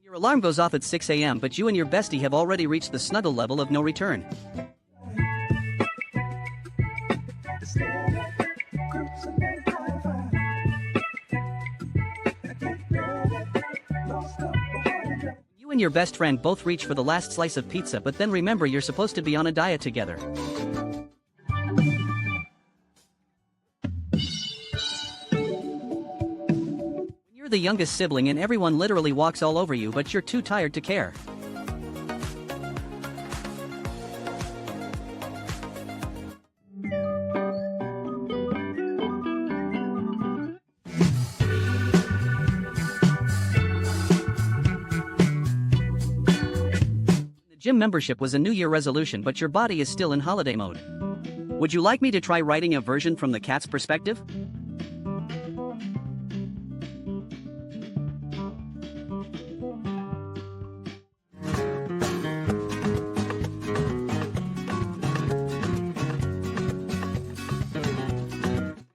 Your alarm goes off at 6 a.m. but you and your bestie have already reached the snuggle level of no return. You and your best friend both reach for the last slice of pizza, but then remember you're supposed to be on a diet together. You're the youngest sibling and everyone literally walks all over you, but you're too tired to care. Gym membership was a New Year resolution, but your body is still in holiday mode. Would you like me to try writing a version from the cat's perspective?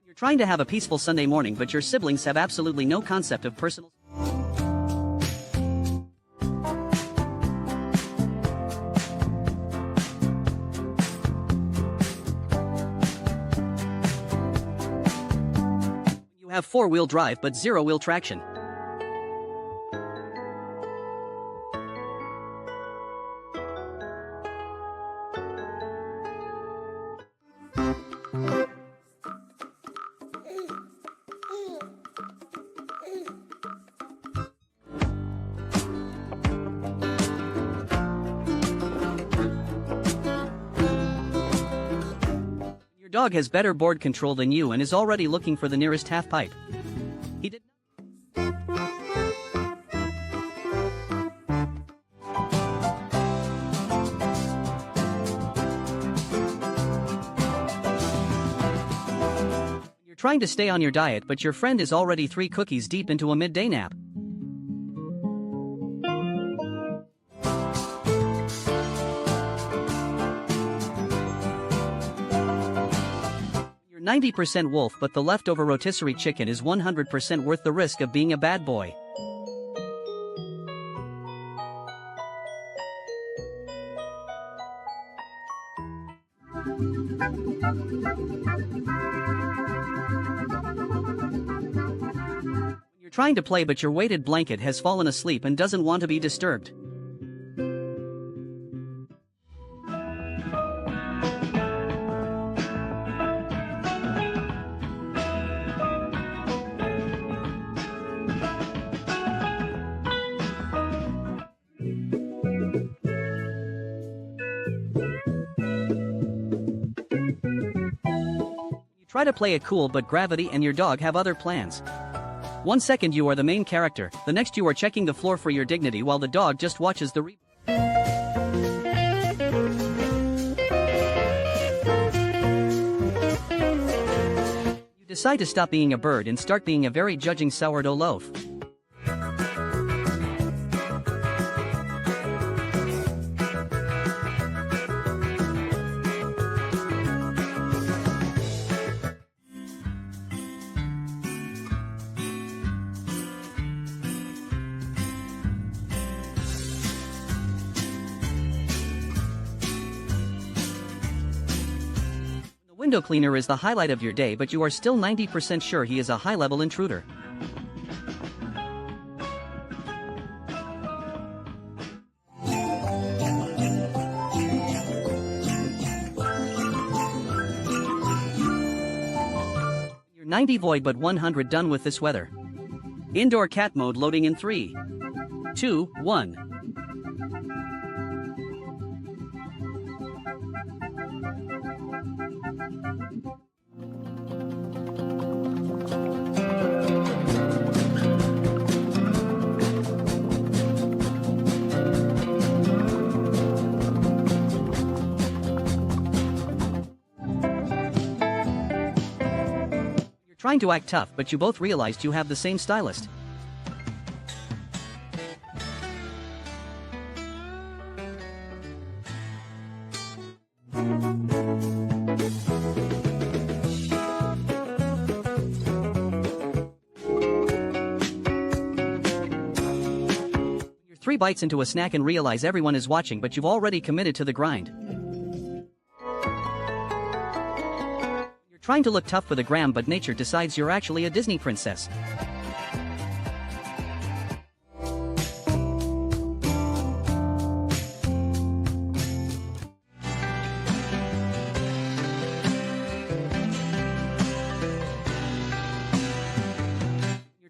You're trying to have a peaceful Sunday morning, but your siblings have absolutely no concept of personal. You have four-wheel drive but zero-wheel traction. Your dog has better board control than you and is already looking for the nearest half pipe. He did. You're trying to stay on your diet, but your friend is already 3 cookies deep into a midday nap. You're 90% wolf, but the leftover rotisserie chicken is 100% worth the risk of being a bad boy. You're trying to play, but your weighted blanket has fallen asleep and doesn't want to be disturbed. Try to play it cool, but gravity and your dog have other plans. 1 second you are the main character, the next you are checking the floor for your dignity while the dog just watches the You decide to stop being a bird and start being a very judging sourdough loaf. Window cleaner is the highlight of your day, but you are still 90% sure he is a high-level intruder. You're 90 void but 100 done with this weather. Indoor cat mode loading in 3, 2, 1. trying to act tough, but you both realized you have the same stylist. You're 3 bites into a snack and realize everyone is watching, but you've already committed to the grind. You're trying to look tough for the gram, but nature decides you're actually a Disney princess.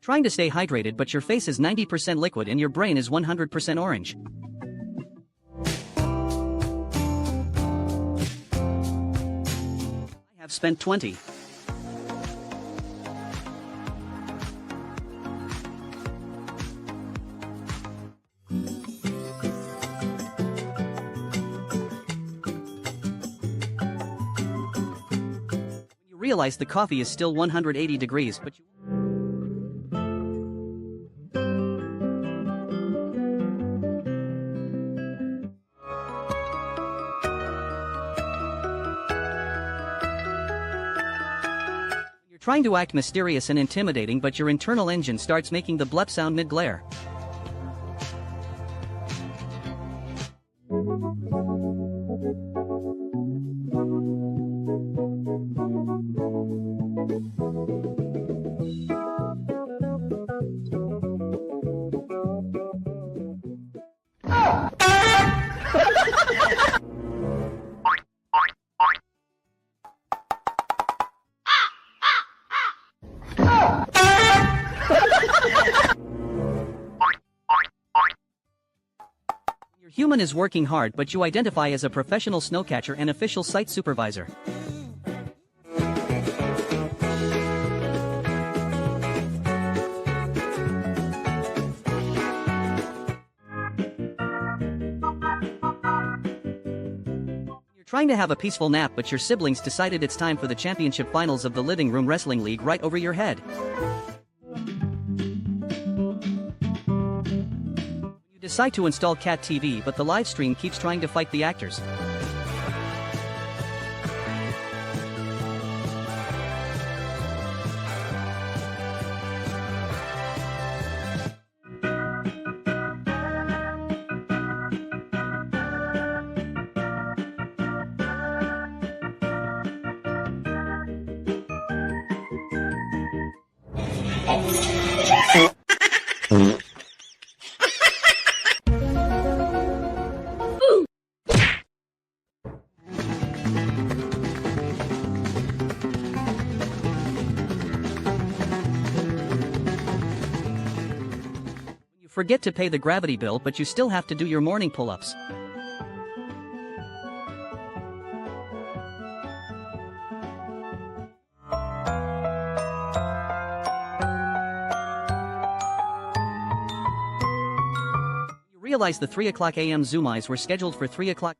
Trying to stay hydrated, but your face is 90% liquid and your brain is 100% orange. I have spent 20. You realize the coffee is still 180 degrees, but trying to act mysterious and intimidating, but your internal engine starts making the blep sound mid-glare. Your human is working hard, but you identify as a professional snowcatcher and official site supervisor. You're trying to have a peaceful nap, but your siblings decided it's time for the championship finals of the Living Room Wrestling League right over your head. Decide to install Cat TV, but the live stream keeps trying to fight the actors. Forget to pay the gravity bill, but you still have to do your morning pull-ups. You realize the 3:00 a.m. Zoom eyes were scheduled for 3:00.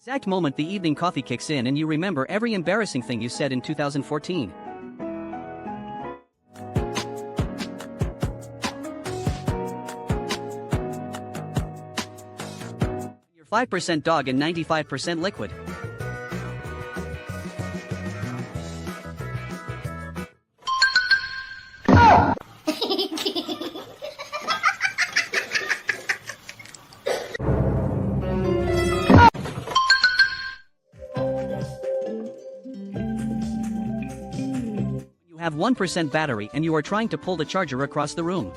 Exact moment the evening coffee kicks in and you remember every embarrassing thing you said in 2014. You're 5% dog and 95% liquid. You have 1% battery and you are trying to pull the charger across the room.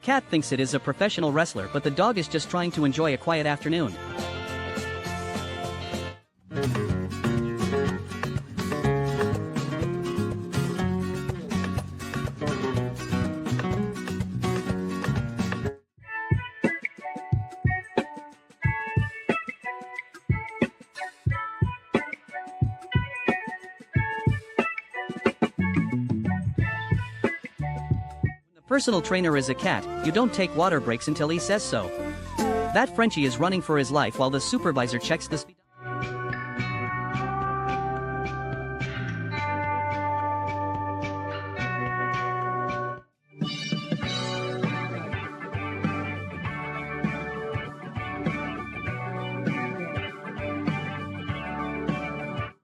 Cat thinks it is a professional wrestler, but the dog is just trying to enjoy a quiet afternoon. Personal trainer is a cat, you don't take water breaks until he says so. That Frenchie is running for his life while the supervisor checks the speed.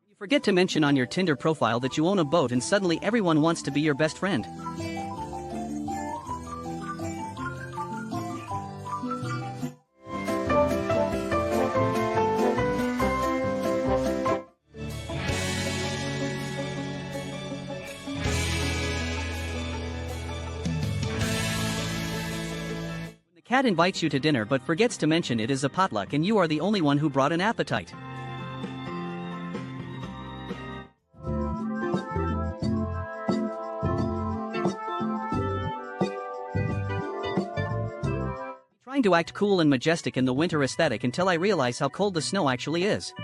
You forget to mention on your Tinder profile that you own a boat and suddenly everyone wants to be your best friend. The cat invites you to dinner but forgets to mention it is a potluck and you are the only one who brought an appetite. Trying to act cool and majestic in the winter aesthetic until I realize how cold the snow actually is.